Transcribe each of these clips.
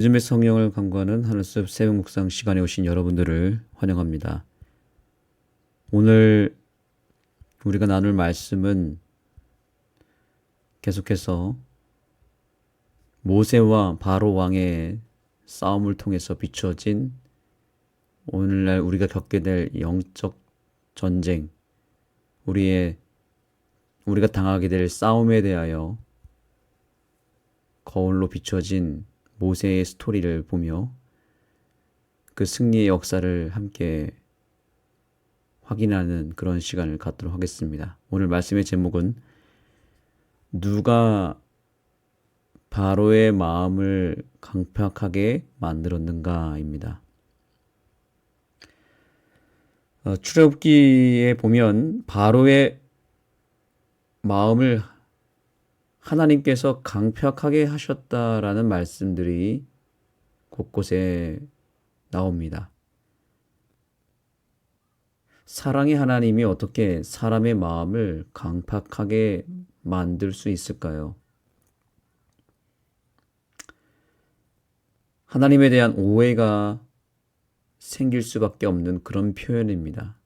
요즘의 성경을 강구하는 하늘숲 새벽 묵상 시간에 오신 여러분들을 환영합니다. 오늘 우리가 나눌 말씀은 계속해서 모세와 바로 왕의 싸움을 통해서 비춰진 오늘날 우리가 겪게 될 영적 전쟁, 우리가 당하게 될 싸움에 대하여 거울로 비춰진 모세의 스토리를 보며 그 승리의 역사를 함께 확인하는 그런 시간을 갖도록 하겠습니다. 오늘 말씀의 제목은 누가 바로의 마음을 강팍하게 만들었는가입니다. 출애굽기에 보면 바로의 마음을 하나님께서 강팍하게 하셨다라는 말씀들이 곳곳에 나옵니다. 사랑의 하나님이 어떻게 사람의 마음을 강팍하게 만들 수 있을까요? 하나님에 대한 오해가 생길 수밖에 없는 그런 표현입니다.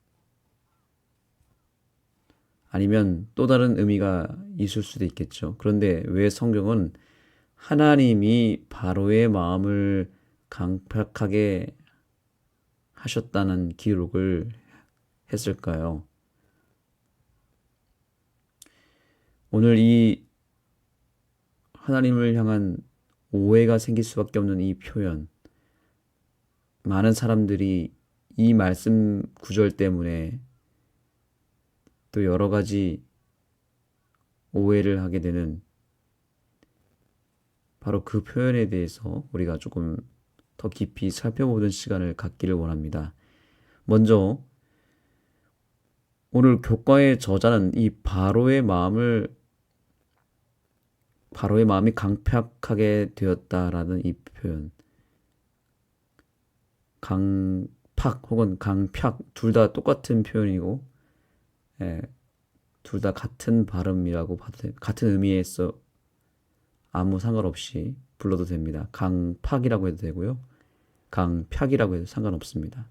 아니면 또 다른 의미가 있을 수도 있겠죠. 그런데 왜 성경은 하나님이 바로의 마음을 강팍하게 하셨다는 기록을 했을까요? 오늘 이 하나님을 향한 오해가 생길 수밖에 없는 이 표현, 많은 사람들이 이 말씀 구절 때문에 또 여러 가지 오해를 하게 되는 바로 그 표현에 대해서 우리가 조금 더 깊이 살펴보는 시간을 갖기를 원합니다. 먼저 오늘 교과의 저자는 이 바로의 마음이 강팍하게 되었다라는 이 표현, 강팍 혹은 강팍 둘 다 똑같은 표현이고, 둘 다 같은 발음이라고 봐도 같은 의미에서 아무 상관없이 불러도 됩니다. 강팍이라고 해도 되고요, 강팍이라고 해도 상관없습니다.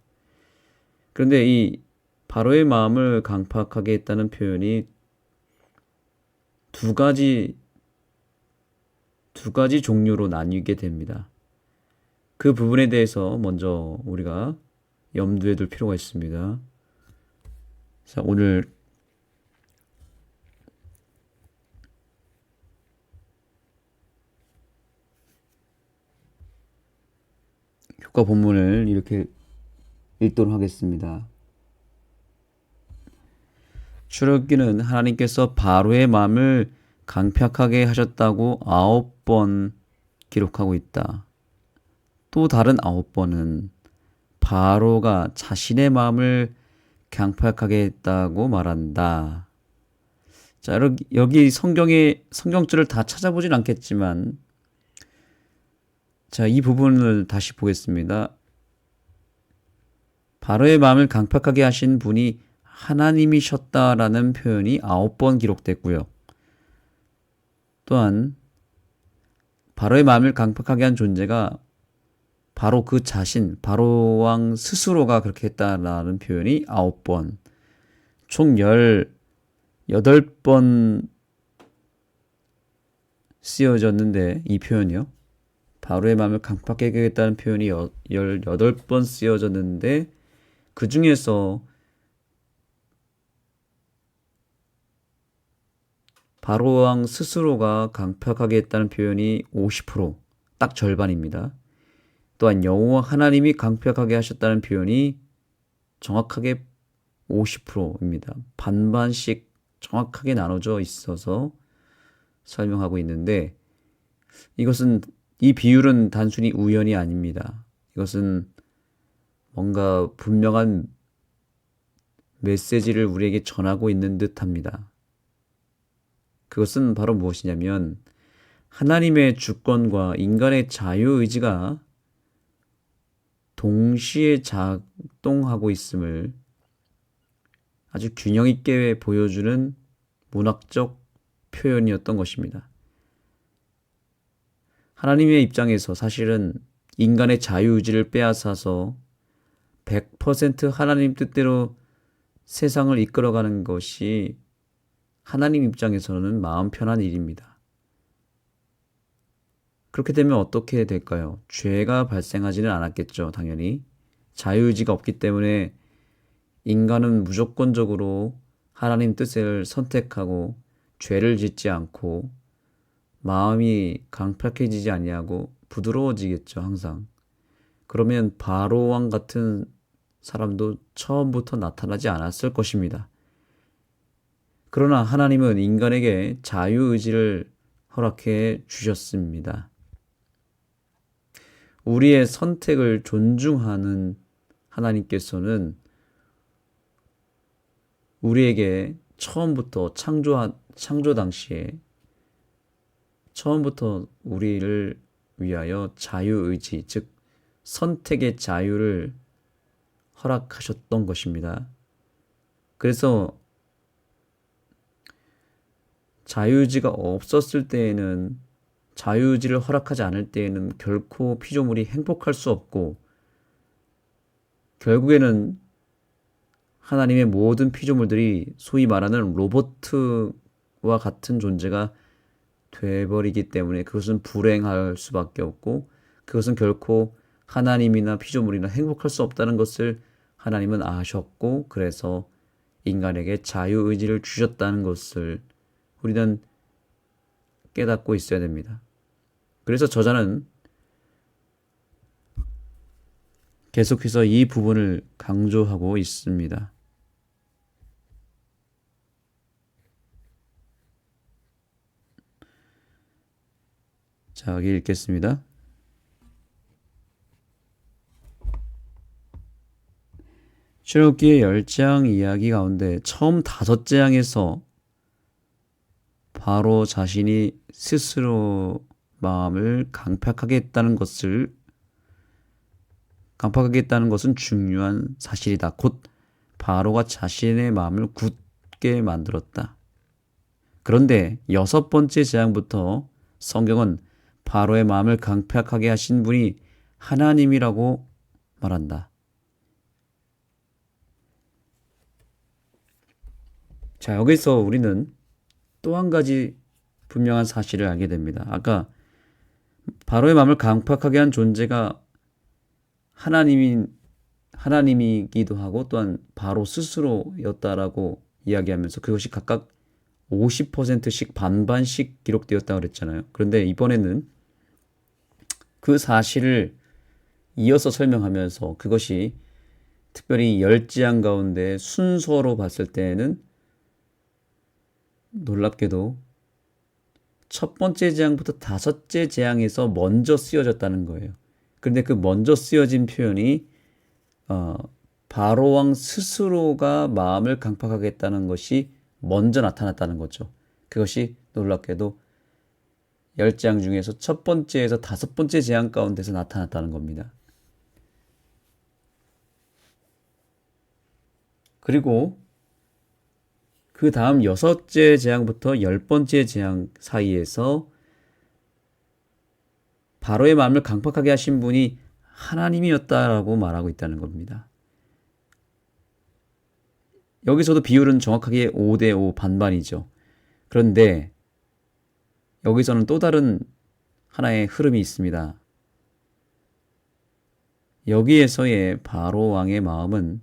그런데 이 바로의 마음을 강팍하게 했다는 표현이 두 가지 종류로 나뉘게 됩니다. 그 부분에 대해서 먼저 우리가 염두에 둘 필요가 있습니다. 자, 오늘 교과 본문을 이렇게 읽도록 하겠습니다. 출애굽기는 하나님께서 바로의 마음을 강팍하게 하셨다고 9번 기록하고 있다. 또 다른 9번은 바로가 자신의 마음을 강팍하게 했다고 말한다. 자, 여기 성경줄을 다 찾아보진 않겠지만, 자, 이 부분을 다시 보겠습니다. 바로의 마음을 강팍하게 하신 분이 하나님이셨다라는 표현이 9번 기록됐고요. 또한 바로의 마음을 강팍하게 한 존재가 바로 그 자신, 바로 왕 스스로가 그렇게 했다라는 표현이 9번, 총 18번 쓰여졌는데, 이 표현이요. 바로의 마음을 강팍하게 하겠다는 표현이 18번 쓰여졌는데, 그 중에서 바로 왕 스스로가 강팍하게 했다는 표현이 50%, 딱 절반입니다. 또한 여호와 하나님이 강팍하게 하셨다는 표현이 정확하게 50%입니다. 반반씩 정확하게 나눠져 있어서 설명하고 있는데, 이 비율은 단순히 우연이 아닙니다. 이것은 뭔가 분명한 메시지를 우리에게 전하고 있는 듯합니다. 그것은 바로 무엇이냐면, 하나님의 주권과 인간의 자유의지가 동시에 작동하고 있음을 아주 균형 있게 보여주는 문학적 표현이었던 것입니다. 하나님의 입장에서 사실은 인간의 자유의지를 빼앗아서 100% 하나님 뜻대로 세상을 이끌어가는 것이 하나님 입장에서는 마음 편한 일입니다. 그렇게 되면 어떻게 될까요? 죄가 발생하지는 않았겠죠, 당연히. 자유의지가 없기 때문에 인간은 무조건적으로 하나님 뜻을 선택하고 죄를 짓지 않고 마음이 강팍해지지 아니하고 부드러워지겠죠, 항상. 그러면 바로 왕 같은 사람도 처음부터 나타나지 않았을 것입니다. 그러나 하나님은 인간에게 자유의지를 허락해 주셨습니다. 우리의 선택을 존중하는 하나님께서는 우리에게 처음부터 창조 당시에 처음부터 우리를 위하여 자유의지, 즉 선택의 자유를 허락하셨던 것입니다. 그래서 자유의지가 없었을 때에는, 자유의지를 허락하지 않을 때에는 결코 피조물이 행복할 수 없고, 결국에는 하나님의 모든 피조물들이 소위 말하는 로봇과 같은 존재가 돼버리기 때문에 그것은 불행할 수밖에 없고, 그것은 결코 하나님이나 피조물이나 행복할 수 없다는 것을 하나님은 아셨고, 그래서 인간에게 자유의지를 주셨다는 것을 우리는 깨닫고 있어야 됩니다. 그래서 저자는 계속해서 이 부분을 강조하고 있습니다. 자, 여기 읽겠습니다. 출애굽기의 10장 이야기 가운데 처음 5장에서 바로 자신이 스스로 마음을 강팍하게 했다는 것은 중요한 사실이다. 곧 바로가 자신의 마음을 굳게 만들었다. 그런데 6번째 재앙부터 성경은 바로의 마음을 강팍하게 하신 분이 하나님이라고 말한다. 자, 여기서 우리는 또 한 가지 분명한 사실을 알게 됩니다. 아까 바로의 마음을 강팍하게 한 존재가 하나님이기도 하고 또한 바로 스스로였다라고 이야기하면서 그것이 각각 50%씩 반반씩 기록되었다고 그랬잖아요. 그런데 이번에는 그 사실을 이어서 설명하면서 그것이 특별히 10재앙 가운데 순서로 봤을 때에는 놀랍게도 첫 번째 재앙부터 5째 재앙에서 먼저 쓰여졌다는 거예요. 그런데 그 먼저 쓰여진 표현이 바로 왕 스스로가 마음을 강팍하겠다는 것이 먼저 나타났다는 거죠. 그것이 놀랍게도 10재앙 중에서 첫 번째에서 5번째 재앙 가운데서 나타났다는 겁니다. 그리고 그 다음 6째 재앙부터 10번째 재앙 사이에서 바로의 마음을 강팍하게 하신 분이 하나님이었다라고 말하고 있다는 겁니다. 여기서도 비율은 정확하게 5대5 반반이죠. 그런데 여기서는 또 다른 하나의 흐름이 있습니다. 여기에서의 바로 왕의 마음은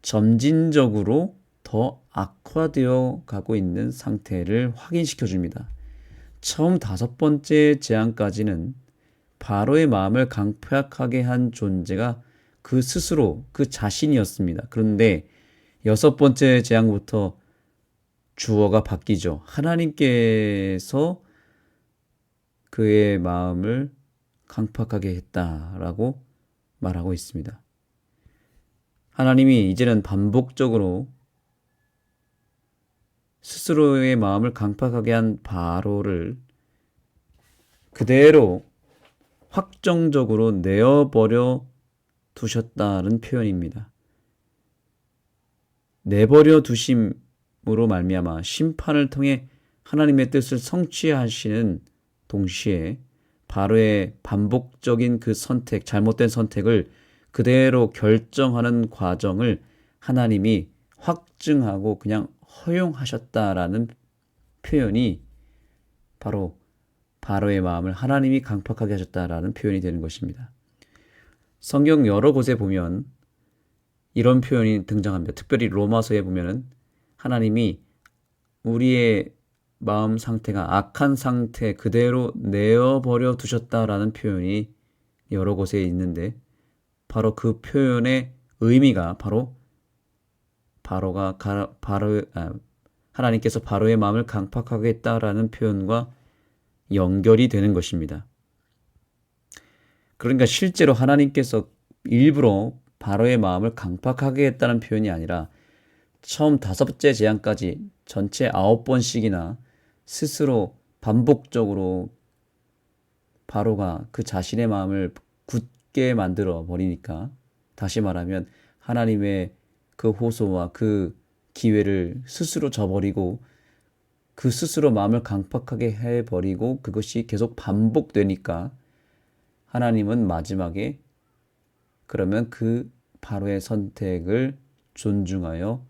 점진적으로 더 악화되어 가고 있는 상태를 확인시켜 줍니다. 처음 5번째 재앙까지는 바로의 마음을 강팍하게 한 존재가 그 스스로, 그 자신이었습니다. 그런데 6번째 재앙부터 주어가 바뀌죠. 하나님께서 그의 마음을 강팍하게 했다라고 말하고 있습니다. 하나님이 이제는 반복적으로 스스로의 마음을 강팍하게 한 바로를 그대로 확정적으로 내어버려 두셨다는 표현입니다. 내버려 두심으로 말미암아 심판을 통해 하나님의 뜻을 성취하시는 동시에 바로의 반복적인 그 선택, 잘못된 선택을 그대로 결정하는 과정을 하나님이 확증하고 그냥 허용하셨다라는 표현이 바로 바로의 마음을 하나님이 강팍하게 하셨다라는 표현이 되는 것입니다. 성경 여러 곳에 보면 이런 표현이 등장합니다. 특별히 로마서에 보면은 하나님이 우리의 마음 상태가 악한 상태 그대로 내어버려 두셨다라는 표현이 여러 곳에 있는데 바로 그 표현의 의미가 하나님께서 바로의 마음을 강팍하게 했다라는 표현과 연결이 되는 것입니다. 그러니까 실제로 하나님께서 일부러 바로의 마음을 강팍하게 했다는 표현이 아니라 처음 5번째 재앙까지 전체 9번씩이나 스스로 반복적으로 바로가 그 자신의 마음을 굳게 만들어 버리니까, 다시 말하면 하나님의 그 호소와 그 기회를 스스로 저버리고 그 스스로 마음을 강팍하게 해버리고 그것이 계속 반복되니까 하나님은 마지막에 그러면 그 바로의 선택을 존중하여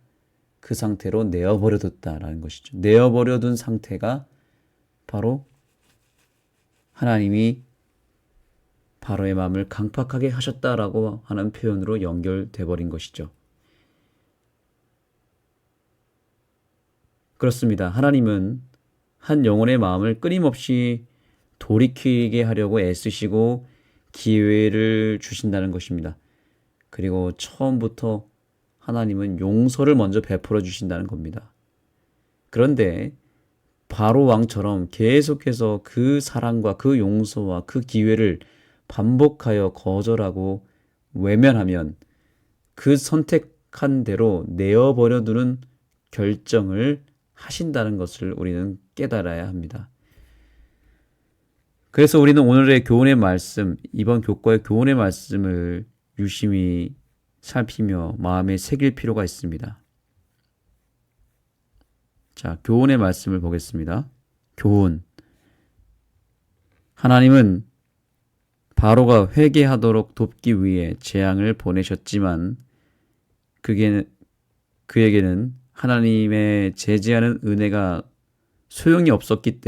그 상태로 내어버려 뒀다라는 것이죠. 내어버려 둔 상태가 바로 하나님이 바로의 마음을 강팍하게 하셨다라고 하는 표현으로 연결돼 버린 것이죠. 그렇습니다. 하나님은 한 영혼의 마음을 끊임없이 돌이키게 하려고 애쓰시고 기회를 주신다는 것입니다. 그리고 처음부터 하나님은 용서를 먼저 베풀어 주신다는 겁니다. 그런데 바로 왕처럼 계속해서 그 사랑과 그 용서와 그 기회를 반복하여 거절하고 외면하면 그 선택한 대로 내어버려 두는 결정을 하신다는 것을 우리는 깨달아야 합니다. 그래서 우리는 오늘의 교훈의 말씀, 이번 교과의 교훈의 말씀을 유심히 살피며 마음에 새길 필요가 있습니다. 자, 교훈의 말씀을 보겠습니다. 교훈. 하나님은 바로가 회개하도록 돕기 위해 재앙을 보내셨지만 그에게는 하나님의 제지하는 은혜가 소용이 없었기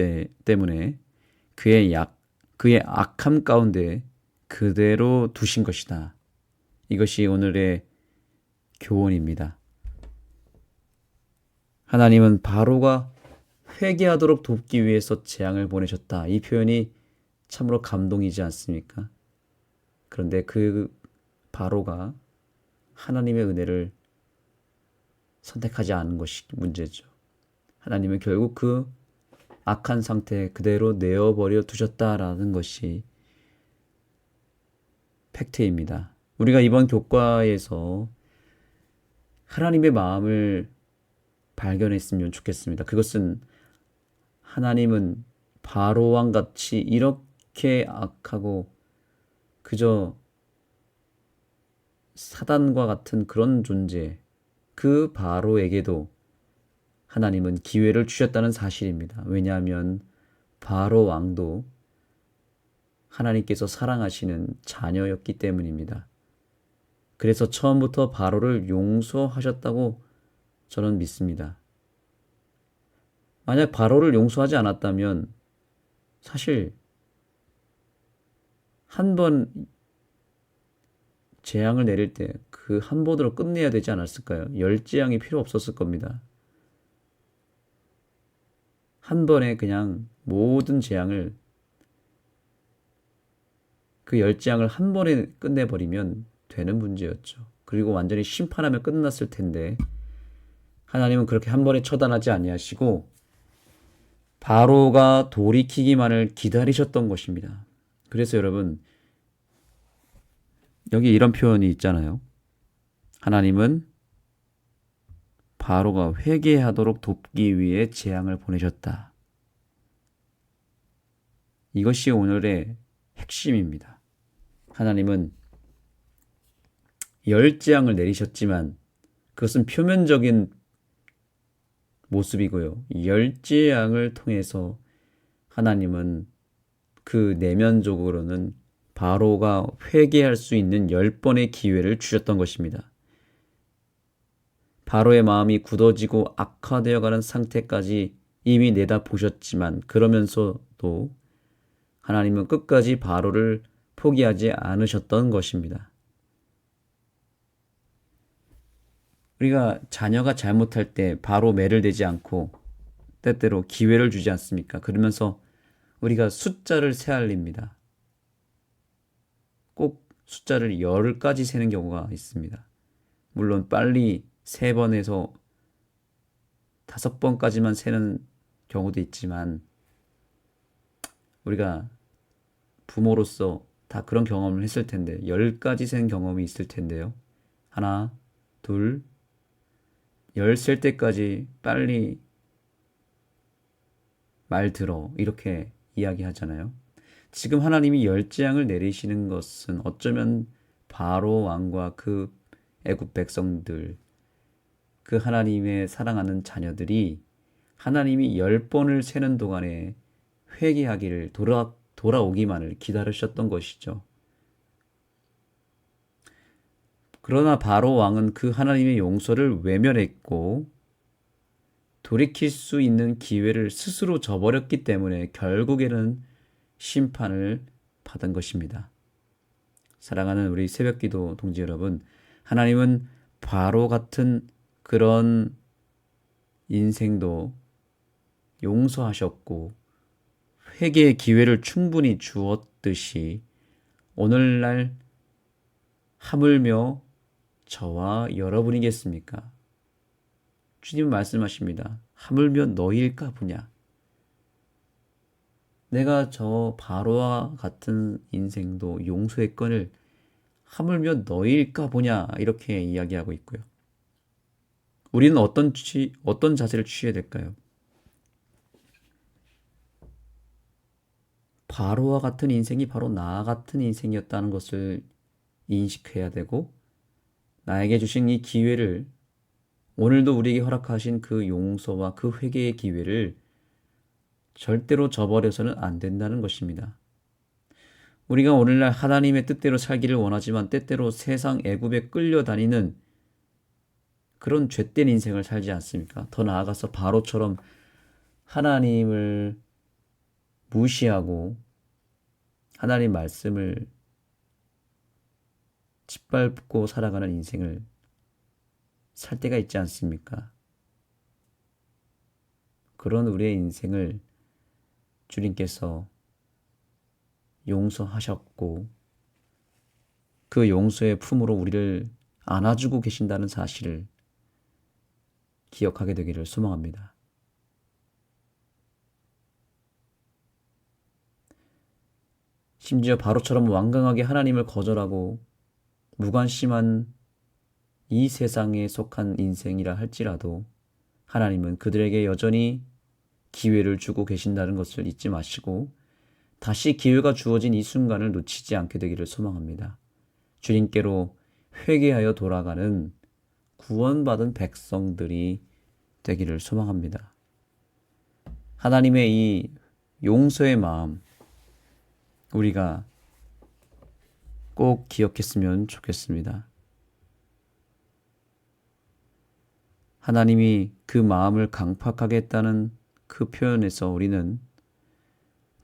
때문에 그의 악함 가운데 그대로 두신 것이다. 이것이 오늘의 교훈입니다. 하나님은 바로가 회개하도록 돕기 위해서 재앙을 보내셨다. 이 표현이 참으로 감동이지 않습니까? 그런데 그 바로가 하나님의 은혜를 선택하지 않은 것이 문제죠. 하나님은 결국 그 악한 상태 그대로 내어버려 두셨다라는 것이 팩트입니다. 우리가 이번 교과에서 하나님의 마음을 발견했으면 좋겠습니다. 그것은 하나님은 바로왕 같이 이렇게 악하고 그저 사단과 같은 그런 존재, 그 바로에게도 하나님은 기회를 주셨다는 사실입니다. 왜냐하면 바로 왕도 하나님께서 사랑하시는 자녀였기 때문입니다. 그래서 처음부터 바로를 용서하셨다고 저는 믿습니다. 만약 바로를 용서하지 않았다면 사실 한 번 재앙을 내릴 때 그 한 번으로 끝내야 되지 않았을까요? 10재앙이 필요 없었을 겁니다. 한 번에 그냥 모든 재앙을 그 10재앙을 한 번에 끝내버리면 되는 문제였죠. 그리고 완전히 심판하면 끝났을 텐데 하나님은 그렇게 한 번에 처단하지 아니하시고 바로가 돌이키기만을 기다리셨던 것입니다. 그래서 여러분 여기 이런 표현이 있잖아요. 하나님은 바로가 회개하도록 돕기 위해 재앙을 보내셨다. 이것이 오늘의 핵심입니다. 하나님은 10재앙을 내리셨지만 그것은 표면적인 모습이고요. 10재앙을 통해서 하나님은 그 내면적으로는 바로가 회개할 수 있는 10번의 기회를 주셨던 것입니다. 바로의 마음이 굳어지고 악화되어가는 상태까지 이미 내다보셨지만 그러면서도 하나님은 끝까지 바로를 포기하지 않으셨던 것입니다. 우리가 자녀가 잘못할 때 바로 매를 대지 않고 때때로 기회를 주지 않습니까? 그러면서 우리가 숫자를 세알립니다. 꼭 숫자를 10까지 세는 경우가 있습니다. 물론 빨리 3번에서 5번까지만 세는 경우도 있지만 우리가 부모로서 다 그런 경험을 했을 텐데 10까지 센 경험이 있을 텐데요. 하나, 둘, 10 셀 때까지 빨리 말 들어 이렇게 이야기하잖아요. 지금 하나님이 10재앙을 내리시는 것은 어쩌면 바로 왕과 그 애굽 백성들, 그 하나님의 사랑하는 자녀들이 하나님이 10번을 세는 동안에 회개하기를 돌아오기만을 기다리셨던 것이죠. 그러나 바로 왕은 그 하나님의 용서를 외면했고 돌이킬 수 있는 기회를 스스로 저버렸기 때문에 결국에는 심판을 받은 것입니다. 사랑하는 우리 새벽기도 동지 여러분, 하나님은 바로 같은 그런 인생도 용서하셨고 회개의 기회를 충분히 주었듯이 오늘날 하물며 저와 여러분이겠습니까? 주님은 말씀하십니다. 하물며 너희일까 보냐? 내가 저 바로와 같은 인생도 용서했거늘 하물며 너희일까 보냐? 이렇게 이야기하고 있고요. 우리는 어떤 자세를 취해야 될까요? 바로와 같은 인생이 바로 나 같은 인생이었다는 것을 인식해야 되고 나에게 주신 이 기회를 오늘도 우리에게 허락하신 그 용서와 그 회개의 기회를 절대로 저버려서는 안 된다는 것입니다. 우리가 오늘날 하나님의 뜻대로 살기를 원하지만 때때로 세상 애굽에 끌려다니는 그런 죄된 인생을 살지 않습니까? 더 나아가서 바로처럼 하나님을 무시하고 하나님 말씀을 짓밟고 살아가는 인생을 살 때가 있지 않습니까? 그런 우리의 인생을 주님께서 용서하셨고 그 용서의 품으로 우리를 안아주고 계신다는 사실을 기억하게 되기를 소망합니다. 심지어 바로처럼 완강하게 하나님을 거절하고 무관심한 이 세상에 속한 인생이라 할지라도 하나님은 그들에게 여전히 기회를 주고 계신다는 것을 잊지 마시고 다시 기회가 주어진 이 순간을 놓치지 않게 되기를 소망합니다. 주님께로 회개하여 돌아가는 구원받은 백성들이 되기를 소망합니다. 하나님의 이 용서의 마음 우리가 꼭 기억했으면 좋겠습니다. 하나님이 그 마음을 강팍하게 했다는 그 표현에서 우리는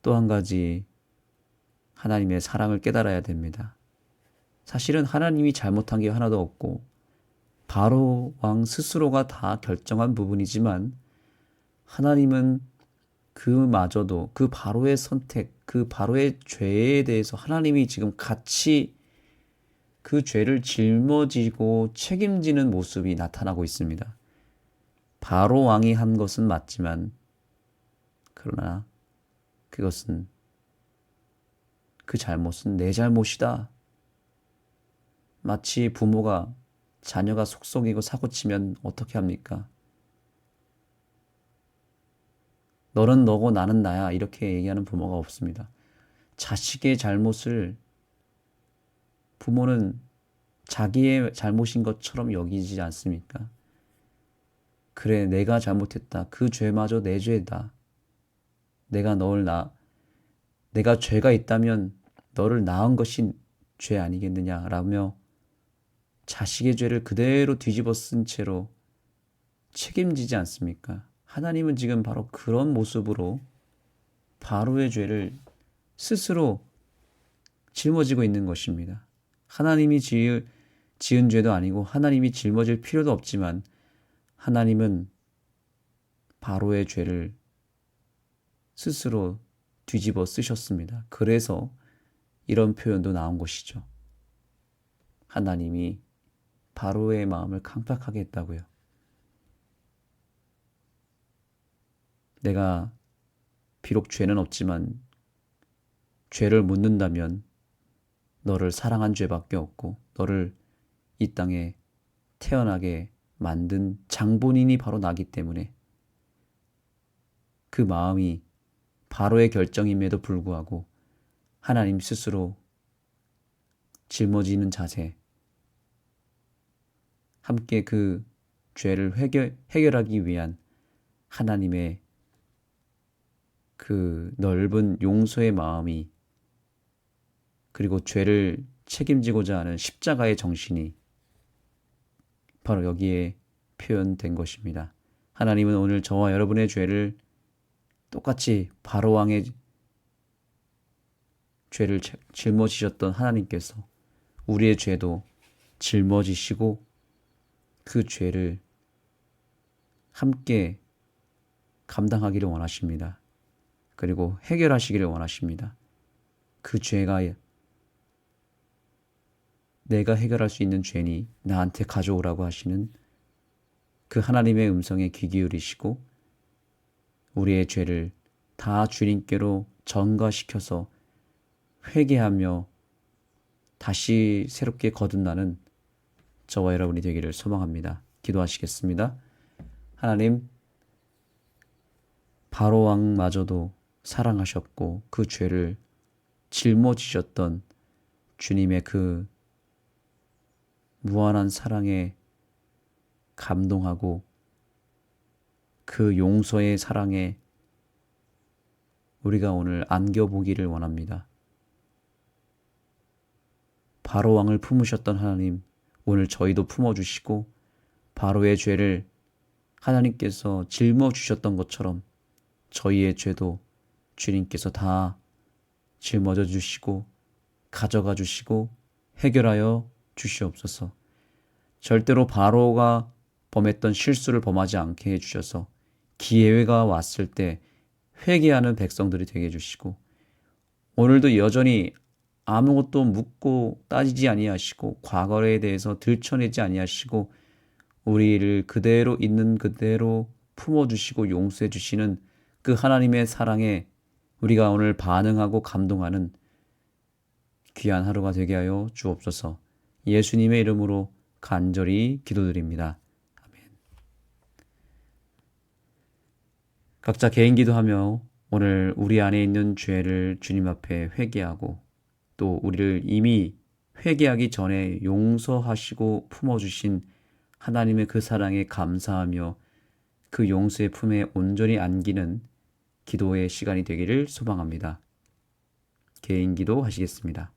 또 한 가지 하나님의 사랑을 깨달아야 됩니다. 사실은 하나님이 잘못한 게 하나도 없고 바로 왕 스스로가 다 결정한 부분이지만 하나님은 그마저도 그 바로의 선택, 그 바로의 죄에 대해서 하나님이 지금 같이 그 죄를 짊어지고 책임지는 모습이 나타나고 있습니다. 바로 왕이 한 것은 맞지만 그러나 그것은 그 잘못은 내 잘못이다. 마치 부모가 자녀가 속썩이고 사고치면 어떻게 합니까? 너는 너고 나는 나야 이렇게 얘기하는 부모가 없습니다. 자식의 잘못을 부모는 자기의 잘못인 것처럼 여기지 않습니까? 그래, 내가 잘못했다. 그 죄마저 내 죄다. 내가 널 내가 죄가 있다면 너를 낳은 것이 죄 아니겠느냐라며 자식의 죄를 그대로 뒤집어 쓴 채로 책임지지 않습니까? 하나님은 지금 바로 그런 모습으로 바로의 죄를 스스로 짊어지고 있는 것입니다. 하나님이 지은 죄도 아니고 하나님이 짊어질 필요도 없지만 하나님은 바로의 죄를 스스로 뒤집어 쓰셨습니다. 그래서 이런 표현도 나온 것이죠. 하나님이 바로의 마음을 강팍하게 했다고요. 내가 비록 죄는 없지만 죄를 묻는다면 너를 사랑한 죄밖에 없고 너를 이 땅에 태어나게 만든 장본인이 바로 나기 때문에 그 마음이 바로의 결정임에도 불구하고 하나님 스스로 짊어지는 자세, 함께 그 죄를 해결하기 위한 하나님의 그 넓은 용서의 마음이, 그리고 죄를 책임지고자 하는 십자가의 정신이 바로 여기에 표현된 것입니다. 하나님은 오늘 저와 여러분의 죄를 똑같이 바로왕의 죄를 짊어지셨던 하나님께서 우리의 죄도 짊어지시고 그 죄를 함께 감당하기를 원하십니다. 그리고 해결하시기를 원하십니다. 그 죄가 내가 해결할 수 있는 죄니 나한테 가져오라고 하시는 그 하나님의 음성에 귀 기울이시고 우리의 죄를 다 주님께로 전가시켜서 회개하며 다시 새롭게 거듭나는 저와 여러분이 되기를 소망합니다. 기도하시겠습니다. 하나님, 바로왕마저도 사랑하셨고 그 죄를 짊어지셨던 주님의 그 무한한 사랑에 감동하고 그 용서의 사랑에 우리가 오늘 안겨보기를 원합니다. 바로왕을 품으셨던 하나님, 오늘 저희도 품어주시고 바로의 죄를 하나님께서 짊어주셨던 것처럼 저희의 죄도 주님께서 다 짊어져 주시고 가져가 주시고 해결하여 주시옵소서. 절대로 바로가 범했던 실수를 범하지 않게 해주셔서 기회가 왔을 때 회개하는 백성들이 되게 해주시고 오늘도 여전히 아무것도 묻고 따지지 아니하시고 과거에 대해서 들춰내지 아니하시고 우리를 그대로 있는 그대로 품어주시고 용서해 주시는 그 하나님의 사랑에 우리가 오늘 반응하고 감동하는 귀한 하루가 되게 하여 주옵소서. 예수님의 이름으로 간절히 기도드립니다. 아멘. 각자 개인 기도하며 오늘 우리 안에 있는 죄를 주님 앞에 회개하고 또 우리를 이미 회개하기 전에 용서하시고 품어주신 하나님의 그 사랑에 감사하며 그 용서의 품에 온전히 안기는 기도의 시간이 되기를 소망합니다. 개인 기도 하시겠습니다.